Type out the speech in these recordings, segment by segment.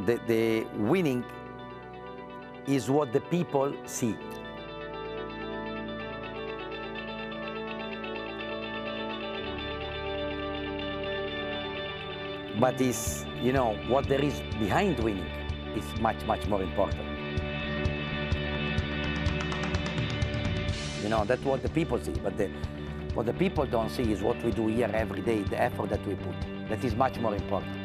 the winning is what the people see. But is, you know, what there is behind winning is much, much more important. You know, that's what the people see, but what the people don't see is what we do here every day, the effort that we put. That is much more important.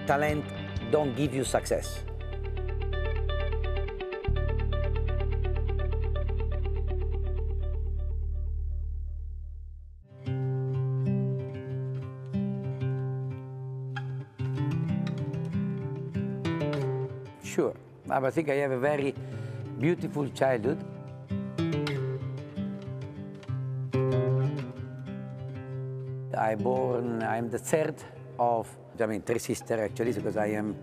Talent don't give you success. Sure, I think I have a very beautiful childhood. I'm the third of, three sisters actually, because I am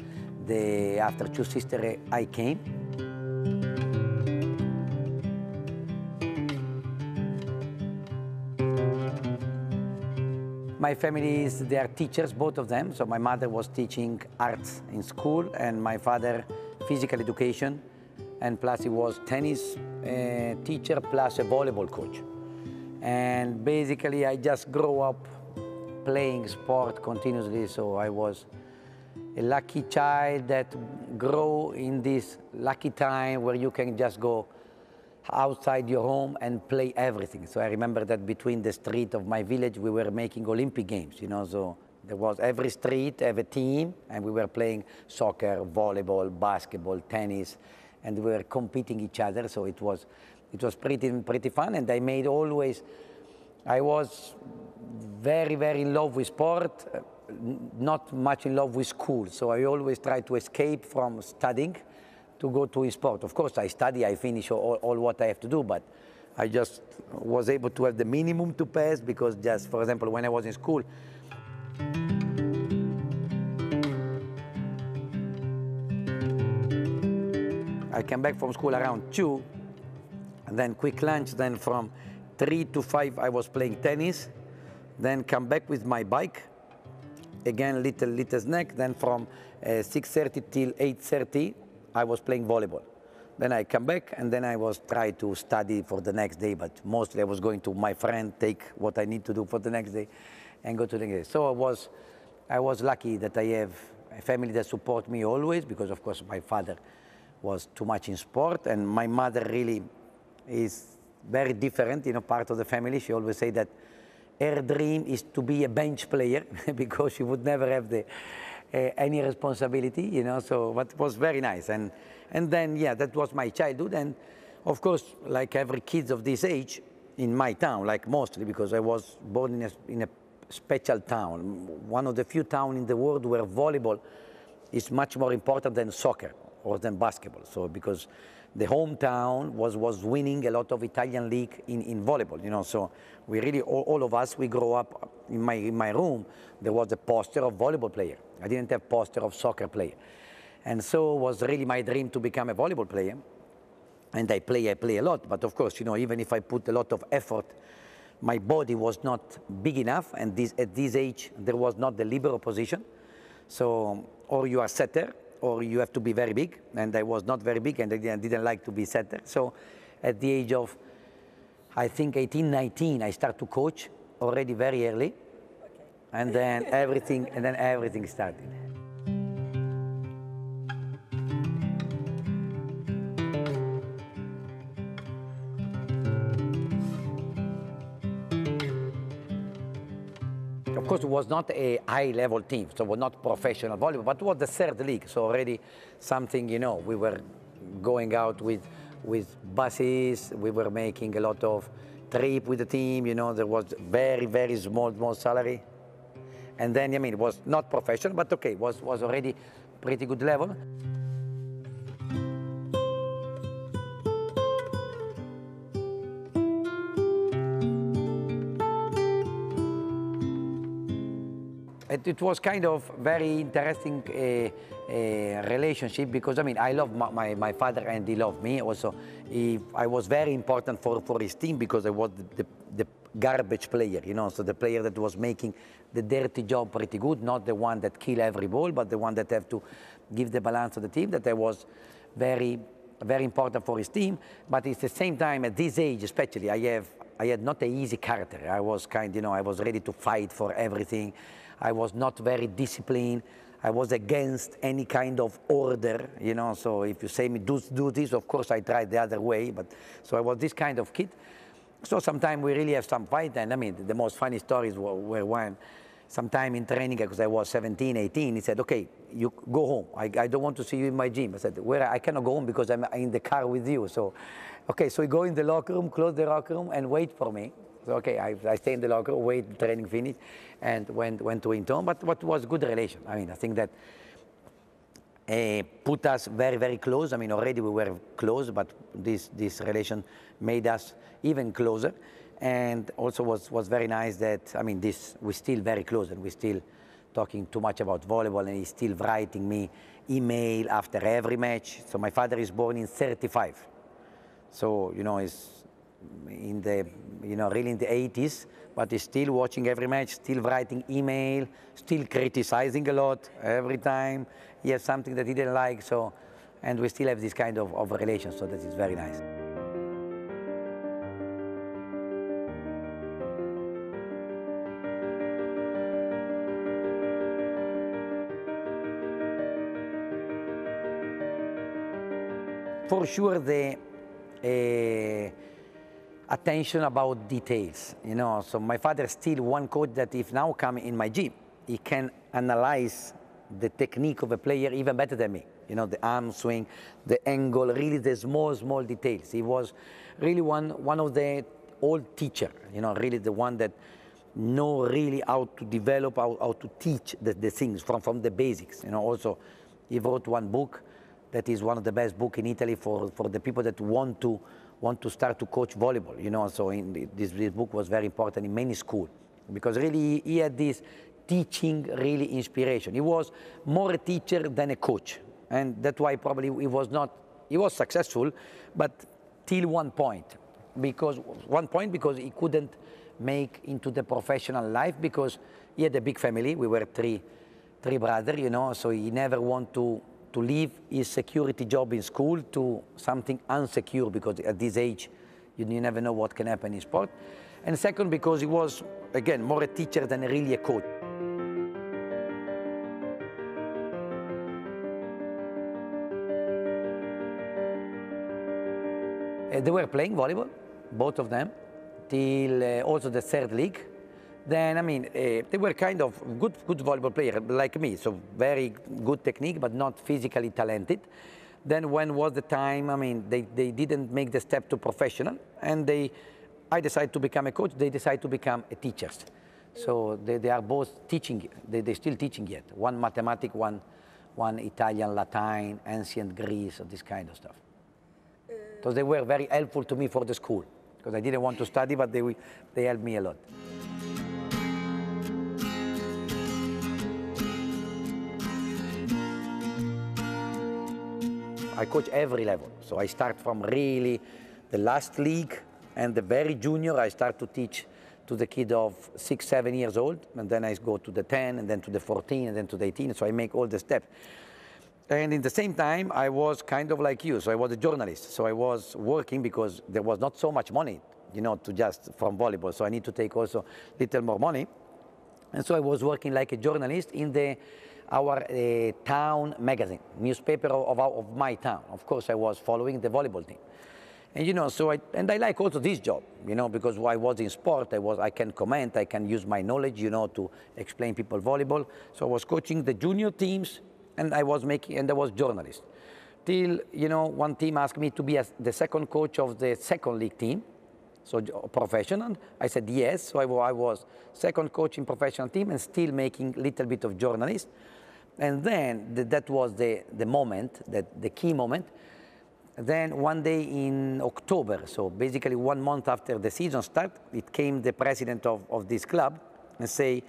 after two sisters I came. My family they are teachers, both of them. So my mother was teaching arts in school, and my father physical education, and plus he was tennis teacher plus a volleyball coach. And basically I just grew up playing sport continuously, so I was a lucky child that grew in this lucky time where you can just go outside your home and play everything. So I remember that between the street of my village we were making Olympic games, you know, so there was every street, every team, and we were playing soccer, volleyball, basketball, tennis, and we were competing each other, so it was pretty fun. And I was very, very in love with sport, not much in love with school, so I always tried to escape from studying to go to sport. Of course, I study, I finish all what I have to do, but I just was able to have the minimum to pass, because just, for example, when I was in school, I came back from school around 2, and then quick lunch, then from 3 to 5 I was playing tennis, then come back with my bike, again little snack, then from 6:30 till 8:30 I was playing volleyball. Then I come back, and then I was trying to study for the next day, but mostly I was going to my friend, take what I need to do for the next day, and go to the next day. So I was lucky that I have a family that support me always, because of course my father was too much in sport, and my mother really is very different, you know, part of the family. She always say that her dream is to be a bench player because she would never have any responsibility, you know, so but it was very nice. And then, yeah, that was my childhood. And of course, like every kid of this age, in my town, like mostly, because I was born in a special town, one of the few towns in the world where volleyball is much more important than soccer or than basketball. So because the hometown was winning a lot of Italian league in volleyball, you know, so we really, all of us, we grow up, in my room, there was a poster of volleyball player. I didn't have poster of soccer player. And so it was really my dream to become a volleyball player. And I play a lot, but of course, you know, even if I put a lot of effort, my body was not big enough, and at this age, there was not the libero position. So, or you are setter, or you have to be very big, and I was not very big, and I didn't like to be setter. So at the age of, I think 18, 19, I start to coach already very early, and then everything started. Of course, it was not a high-level team, so it was not professional volleyball, but it was the third league, so already something, you know, we were going out with buses, we were making a lot of trip with the team, you know, there was very, very small salary. And then, I mean, it was not professional, but okay, it was already pretty good level. It was kind of very interesting relationship, because I mean, I love my father, and he loved me also. I was very important for his team, because I was garbage player, so the player that was making the dirty job pretty good, not the one that kill every ball, but the one that have to give the balance to the team, that I was very, very important for his team. But at the same time, at this age especially, I had not an easy character. I was I was ready to fight for everything. I was not very disciplined. I was against any kind of order, so if you say me do this, of course I tried the other way, but so I was this kind of kid. So sometimes we really have some fight, and I mean, the most funny stories were when sometime in training, because I was 17, 18, he said, okay, you go home. I don't want to see you in my gym. I said, I cannot go home because I'm in the car with you. So, okay, so we go in the locker room, close the locker room, and wait for me. So, okay, I stay in the locker room, wait, training finish, and went to Inton. But what was good relation? I mean, I think that put us very, very close. I mean, already we were close, but this relation made us even closer. And also was very nice that, I mean, we're still very close, and we're still talking too much about volleyball, and he's still writing me email after every match. So my father is born in 35. So, he's in the, really in the 80s, but he's still watching every match, still writing email, still criticizing a lot every time he has something that he didn't like. So, and we still have this kind of relation, so that is very nice. For sure, the attention about details, So my father is still one coach that if now come in my gym, he can analyze the technique of a player even better than me. The arm swing, the angle, really the small details. He was really one of the old teacher, really the one that know really how to develop, how to teach the things from the basics. Also, he wrote one book that is one of the best books in Italy for the people that want to start to coach volleyball. So this book was very important in many schools, because really he had this teaching really inspiration. He was more a teacher than a coach, and that's why probably he was successful, but till one point, because he couldn't make into the professional life, because he had a big family. We were three brothers, so he never want to leave his security job in school to something unsecure, because at this age you never know what can happen in sport. And second, because he was, again, more a teacher than really a coach. They were playing volleyball, both of them, till also the third league. Then, I mean, they were kind of good volleyball player like me, so very good technique, but not physically talented. Then when was the time, I mean, they didn't make the step to professional, and I decided to become a coach, they decided to become teachers. So they are both teaching, they're still teaching yet. One mathematics, one Italian, Latin, ancient Greece, this kind of stuff. So they were very helpful to me for the school, because I didn't want to study, but they helped me a lot. I coach every level. So I start from really the last league and the very junior. I start to teach to the kid of 6, 7 years old, and then I go to the 10, and then to the 14, and then to the 18. So I make all the steps. And in the same time, I was kind of like you. So I was a journalist. So I was working because there was not so much money, to just from volleyball. So I need to take also little more money. And so I was working like a journalist in our town magazine, newspaper of my town. Of course, I was following the volleyball team. And so I like also this job, because I was in sport, I can comment, I can use my knowledge, to explain people volleyball. So I was coaching the junior teams, and I was journalist. Till, one team asked me to be the second coach of the second league team, so professional. I said yes, so I was second coach in professional team and still making a little bit of journalist. And then that was the moment, the key moment. Then one day in October, so basically 1 month after the season started, it came the president of this club and say,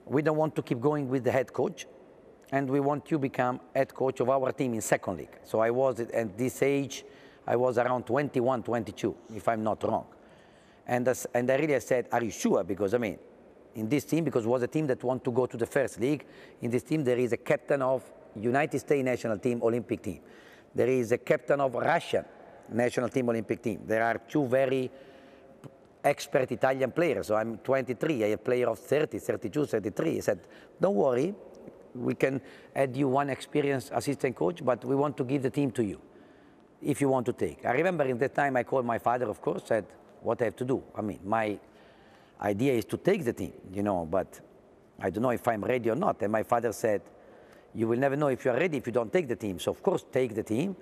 we don't want to keep going with the head coach, and we want you to become head coach of our team in second league. So I was, at this age, I was around 21, 22, if I'm not wrong. And I really said, are you sure? Because, I mean, in this team, because it was a team that want to go to the first league, in this team there is a captain of United States national team, Olympic team. There is a captain of Russian national team, Olympic team. There are two very expert Italian players. So I'm 23, I a player of 30, 32, 33. He said, don't worry, we can add you one experienced assistant coach, but we want to give the team to you, if you want to take. I remember in that time I called my father, of course, said, what I have to do? I mean, my idea is to take the team, you know, but I don't know if I'm ready or not. And my father said, you will never know if you're ready if you don't take the team. So of course, take the team,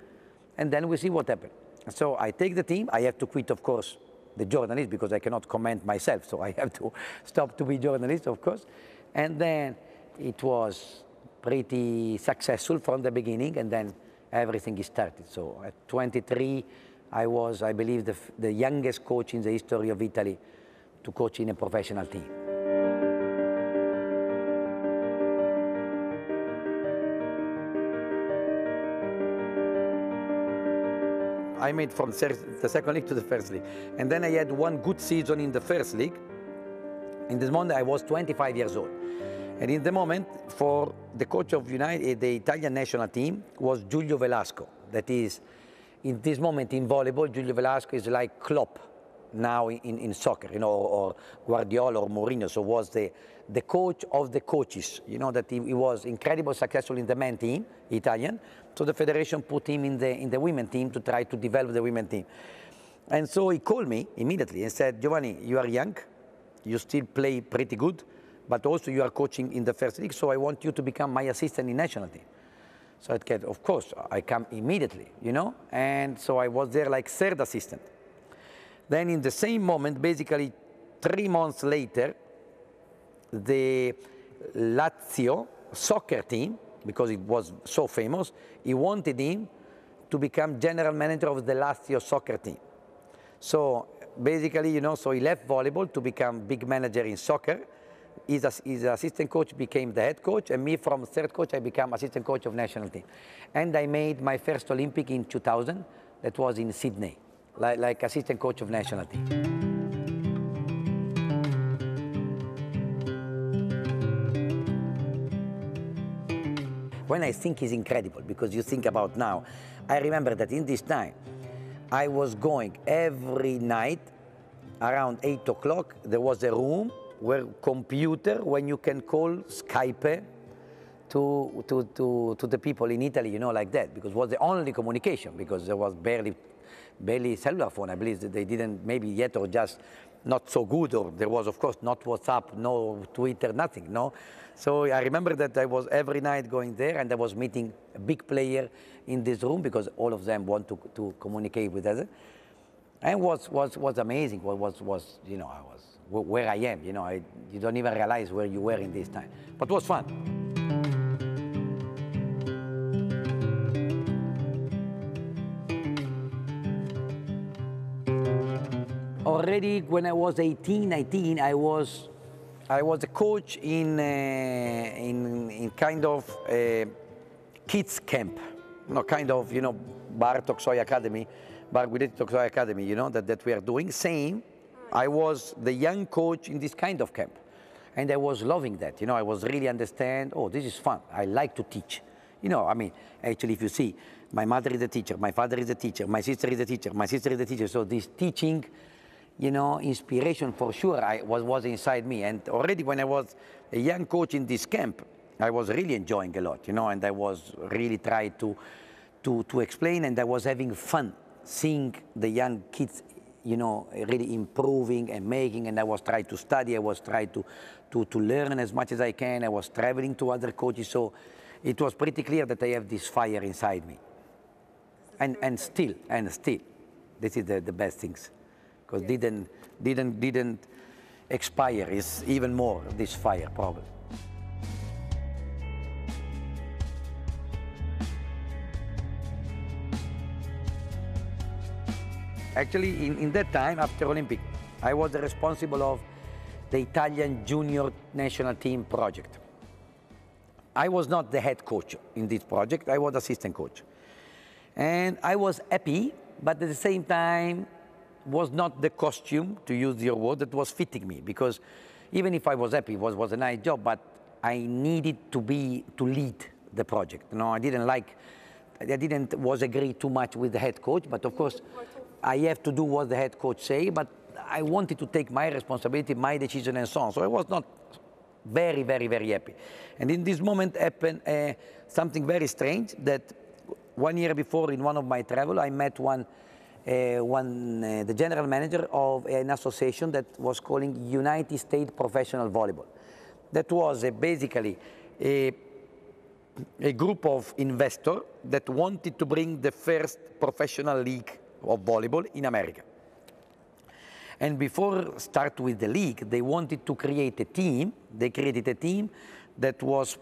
and then we see what happens. So I take the team. I have to quit, of course, the journalist because I cannot comment myself. So I have to stop to be journalist, of course. And then it was pretty successful from the beginning, and then everything is started. So at 23, I was, I believe, the youngest coach in the history of Italy to coach in a professional team. I made from the second league to the first league. And then I had one good season in the first league. In this moment, I was 25 years old. And in the moment, for the coach of the Italian national team was Giulio Velasco. That is, in this moment in volleyball, Giulio Velasco is like Klopp now in soccer, you know, or Guardiola or Mourinho. So was the coach of the coaches. You know, that he was incredibly successful in the men team, Italian. So the federation put him in the women team to try to develop the women team. And so he called me immediately and said, Giovanni, you are young, you still play pretty good, but also you are coaching in the first league, so I want you to become my assistant in national team. So I said, of course, I come immediately, you know? And so I was there like third assistant. Then in the same moment, basically 3 months later, the Lazio soccer team, because it was so famous, he wanted him to become general manager of the Lazio soccer team. So basically, you know, so he left volleyball to become big manager in soccer. His assistant coach became the head coach, and me from third coach, I became assistant coach of national team. And I made my first Olympic in 2000, that was in Sydney, like assistant coach of national team. When I think is incredible, because you think about now, I remember that in this time, I was going every night around 8 o'clock, there was a room where computer, when you can call Skype to the people in Italy, you know, like that, because it was the only communication, because there was barely cellular phone. I believe that they didn't maybe yet, or just not so good, or there was, of course, not WhatsApp, no Twitter, nothing, no? So I remember that I was every night going there, and I was meeting a big player in this room, because all of them want to communicate with us. And was amazing, was, you know, I was where I am, you know, you don't even realize where you were in this time. But it was fun. Already when I was 18, 19, I was a coach in kind of kids camp, no, kind of, you know, Bar Toksoi Academy, Bar Guidetti Toksoi Academy, you know, that we are doing. Same, I was the young coach in this kind of camp. And I was loving that, you know, I was really understand, oh, this is fun, I like to teach. You know, I mean, actually, if you see, my mother is a teacher, my father is a teacher, my sister is a teacher, my sister is a teacher, so this teaching, you know, inspiration for sure was inside me. And already when I was a young coach in this camp, I was really enjoying a lot, you know, and I was really trying to explain, and I was having fun seeing the young kids, you know, really improving and making, and I was trying to study, I was trying to learn as much as I can, I was traveling to other coaches, so it was pretty clear that I have this fire inside me. And still, this is the best things. Because didn't expire, is even more this fire probably. Actually, in that time, after Olympic, I was responsible of the Italian junior national team project. I was not the head coach in this project, I was assistant coach. And I was happy, but at the same time, was not the costume, to use your word, that was fitting me. Because even if I was happy, it was a nice job, but I needed to lead the project. You know, I didn't was agree too much with the head coach, but of course, I have to do what the head coach say, but I wanted to take my responsibility, my decision, and so on. So I was not very, very, very happy. And in this moment happened something very strange, that 1 year before in one of my travel, I met the general manager of an association that was calling United States Professional Volleyball. That was basically a group of investors that wanted to bring the first professional league of volleyball in America. And before start with the league, they wanted to create a team. They created a team that was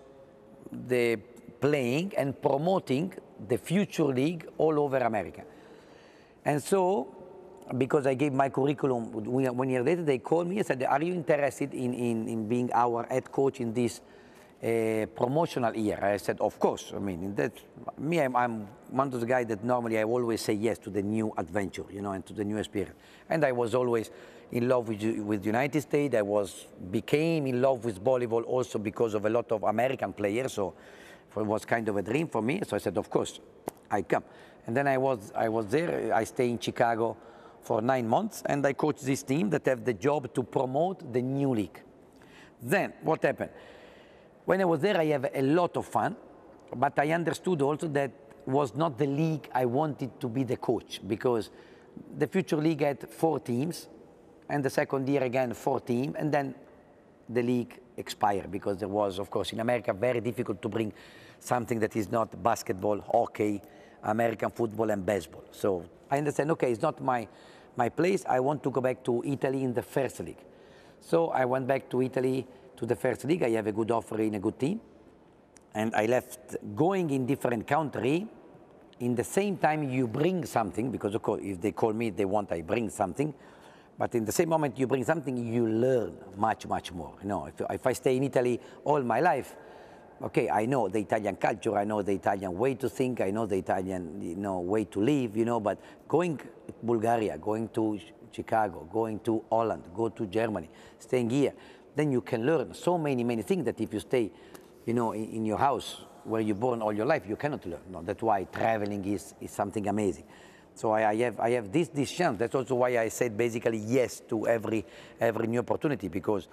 playing and promoting the future league all over America. And so, because I gave my curriculum 1 year later, they called me and said, are you interested in being our head coach in this promotional year? I said, of course. I mean, I'm one of the guys that normally I always say yes to the new adventure, you know, and to the new experience. And I was always in love with United States. I became in love with volleyball also because of a lot of American players. So it was kind of a dream for me. So I said, of course, I come. And then I was there. I stayed in Chicago for 9 months, and I coached this team that have the job to promote the new league. Then what happened? When I was there, I have a lot of fun, but I understood also that was not the league I wanted to be the coach, because the future league had 4 teams, and the second year again 4 teams, and then the league expired, because there was, of course, in America, very difficult to bring something that is not basketball, hockey, American football, and baseball. So I understand, okay, it's not my place. I want to go back to Italy in the first league. So I went back to Italy to the first league. I have a good offer in a good team. And I left going in different country. In the same time you bring something, because of course if they call me, they want I bring something. But in the same moment you bring something, you learn much, much more. You know, if I stay in Italy all my life, okay, I know the Italian culture, I know the Italian way to think, I know the Italian, you know, way to live, you know, but going to Bulgaria, going to Chicago, going to Holland, go to Germany, staying here, then you can learn so many, many things that if you stay, you know, in your house where you're born all your life, you cannot learn. No, that's why traveling is something amazing. So I have this chance. That's also why I said basically yes to every new opportunity, because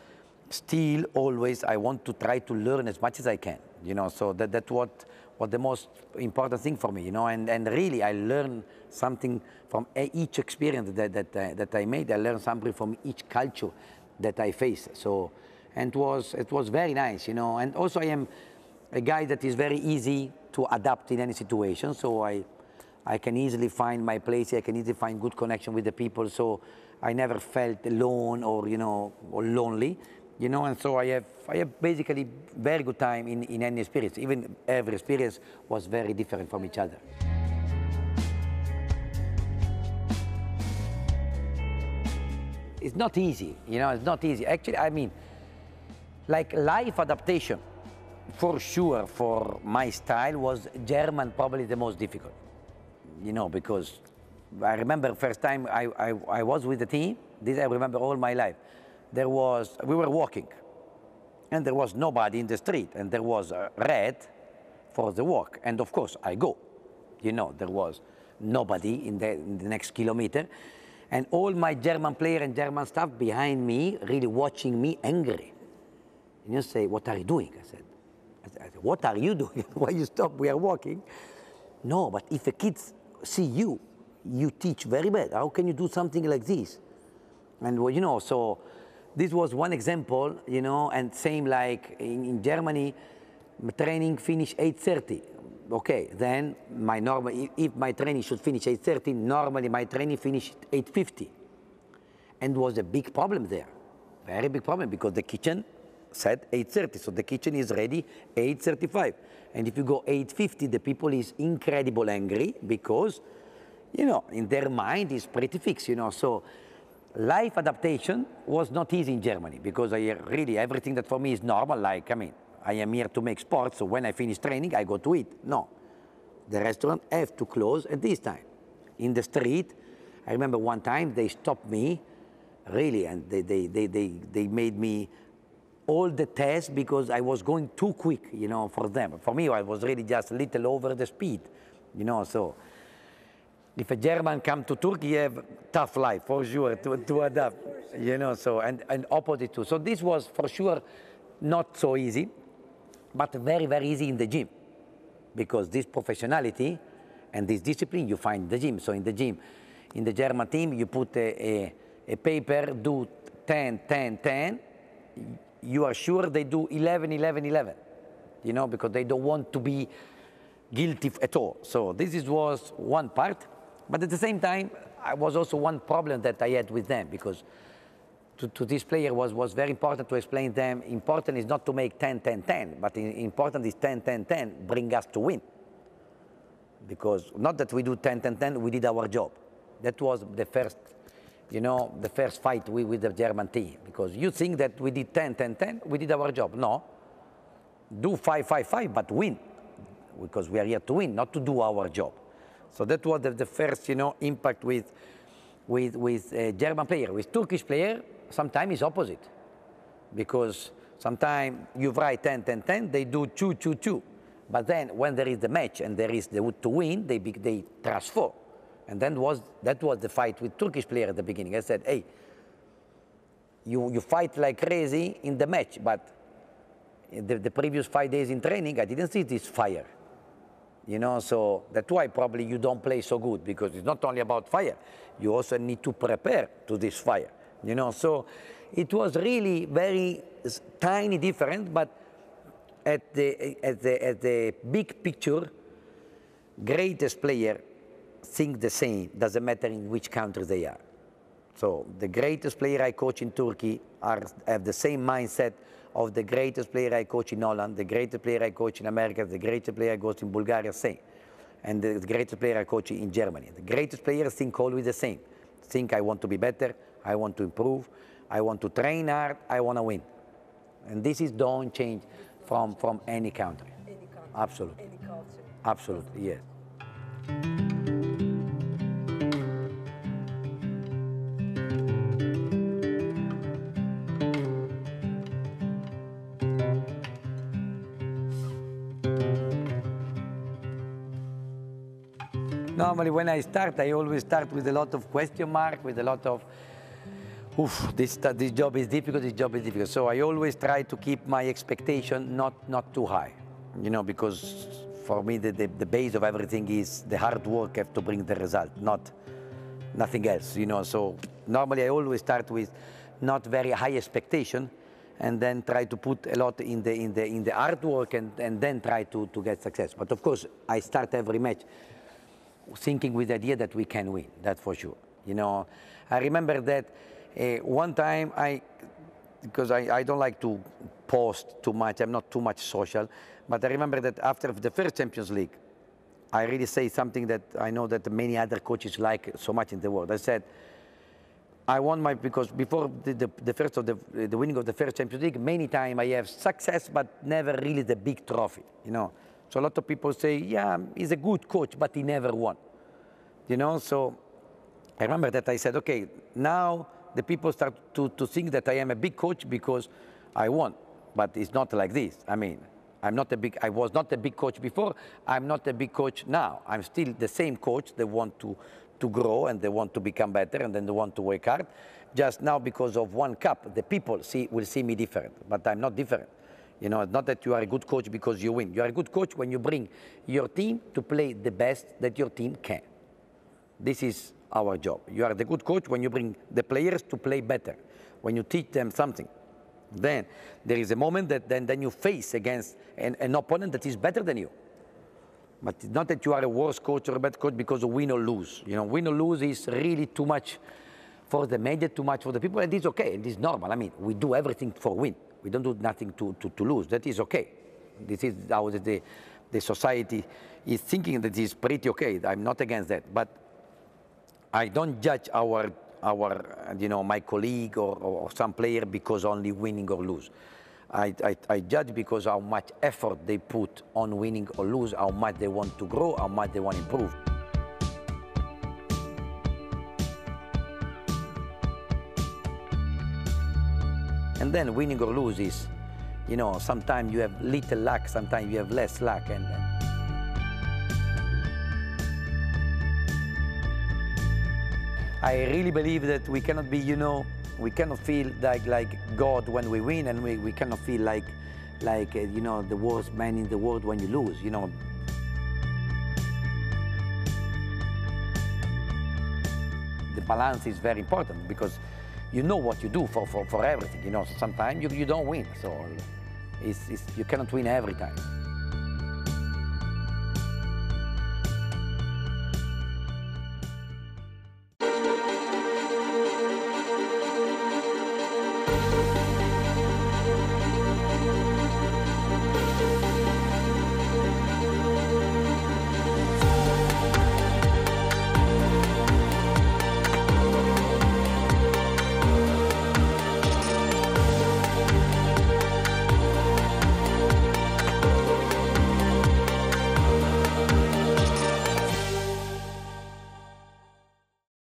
still always I want to try to learn as much as I can, you know, so that's what the most important thing for me, you know, and really I learn something from each experience that I made. I learned something from each culture that I face. So, and it was very nice, you know, and also I am a guy that is very easy to adapt in any situation. So I can easily find my place. I can easily find good connection with the people. So I never felt alone or, you know, or lonely. You know, and so I have basically very good time in any experience. Even every experience was very different from each other. It's not easy, you know, it's not easy. Actually, I mean, like life adaptation, for sure, for my style was German probably the most difficult. You know, because I remember first time I was with the team, this I remember all my life. We were walking, and there was nobody in the street, and there was a red for the walk, and of course I go. You know, there was nobody in the next kilometer, and all my German player and German staff behind me, really watching me angry. And you say, what are you doing? I said, what are you doing? Why you stop? We are walking. No, but if the kids see you, you teach very bad. How can you do something like this? And well, you know, so this was one example, you know, and same like in Germany, training finish 8:30. Okay, then my normal, if my training should finish 8:30, normally my training finished 8:50. And was a big problem there, very big problem, because the kitchen said 8:30, so the kitchen is ready 8:35. And if you go 8:50, the people is incredible angry, because, you know, in their mind is pretty fixed, you know, so life adaptation was not easy in Germany, because I really, everything that for me is normal, like, I mean, I am here to make sports, so when I finish training, I go to eat. No, the restaurant have to close at this time. In the street, I remember one time they stopped me, really, and they made me all the tests because I was going too quick, you know, for them. For me, I was really just a little over the speed, you know, so if a German come to Turkey, you have tough life, for sure, to adapt, you know, so, and opposite too. So this was, for sure, not so easy, but very, very easy in the gym, because this professionality and this discipline you find in the gym. So in the gym, in the German team, you put a paper, do 10, 10, 10, you are sure they do 11, 11, 11, you know, because they don't want to be guilty at all. So this was one part, but at the same time, I was also one problem that I had with them, because to this player was very important to explain them, important is not to make 10, 10, 10, but important is 10, 10, 10, bring us to win. Because not that we do 10, 10, 10, we did our job. That was the first, you know, the first fight with the German team. Because you think that we did 10, 10, 10, we did our job. No, do 5, 5, 5, but win. Because we are here to win, not to do our job. So that was the first, you know, impact with German player. With Turkish player, sometimes it's opposite. Because sometimes you write 10, 10, 10, they do 2, 2, 2. But then when there is the match and there is the to win, they transfer. And then that was the fight with Turkish player at the beginning. I said, hey, you fight like crazy in the match, but the previous 5 days in training, I didn't see this fire. You know, so that's why probably you don't play so good, because it's not only about fire. You also need to prepare to this fire. You know, so it was really very tiny different, but at the big picture, greatest player think the same, doesn't matter in which country they are. So the greatest player I coach in Turkey have the same mindset of the greatest player I coach in Holland, the greatest player I coach in America, the greatest player I coach in Bulgaria, same. And the greatest player I coach in Germany. The greatest players think always the same. Think I want to be better, I want to improve, I want to train hard, I want to win. And this is don't change from any country. Any country. Absolutely. Any culture. Absolutely, yes. Normally when I start, I always start with a lot of question mark, with a lot of, this job is difficult, this job is difficult. So I always try to keep my expectation not too high, you know, because for me the base of everything is the hard work have to bring the result, nothing else, you know. So normally I always start with not very high expectation, and then try to put a lot in the hard work, and then try to get success. But of course, I start every match thinking with the idea that we can win, that's for sure. You know, I remember that one time because I don't like to post too much, I'm not too much social, but I remember that after the first Champions League, I really say something that I know that many other coaches like so much in the world. I said, I want because before the winning of the first Champions League, many times I have success, but never really the big trophy, you know. So a lot of people say, yeah, he's a good coach, but he never won. You know, so I remember that I said, okay, now the people start to think that I am a big coach because I won. But it's not like this. I mean, I was not a big coach before, I'm not a big coach now. I'm still the same coach. They want to grow and they want to become better and then they want to work hard. Just now because of one cup, the people will see me different, but I'm not different. You know, not that you are a good coach because you win. You are a good coach when you bring your team to play the best that your team can. This is our job. You are the good coach when you bring the players to play better, when you teach them something. Then there is a moment that then you face against an opponent that is better than you. But it's not that you are a worse coach or a bad coach because of win or lose. You know, win or lose is really too much for the media, too much for the people, and it's okay, it is normal. I mean, we do everything for win. We don't do nothing to lose. That is okay. This is how the society is thinking, that is pretty okay. I'm not against that. But I don't judge our you know, my colleague or some player because only winning or lose. I judge because how much effort they put on winning or lose, how much they want to grow, how much they want to improve. And then winning or lose is, you know, sometimes you have little luck, sometimes you have less luck. And I really believe that we cannot be, you know, we cannot feel like God when we win, and we cannot feel like you know, the worst man in the world when you lose, you know. The balance is very important because you know what you do for everything, you know. So sometimes you don't win, so you cannot win every time.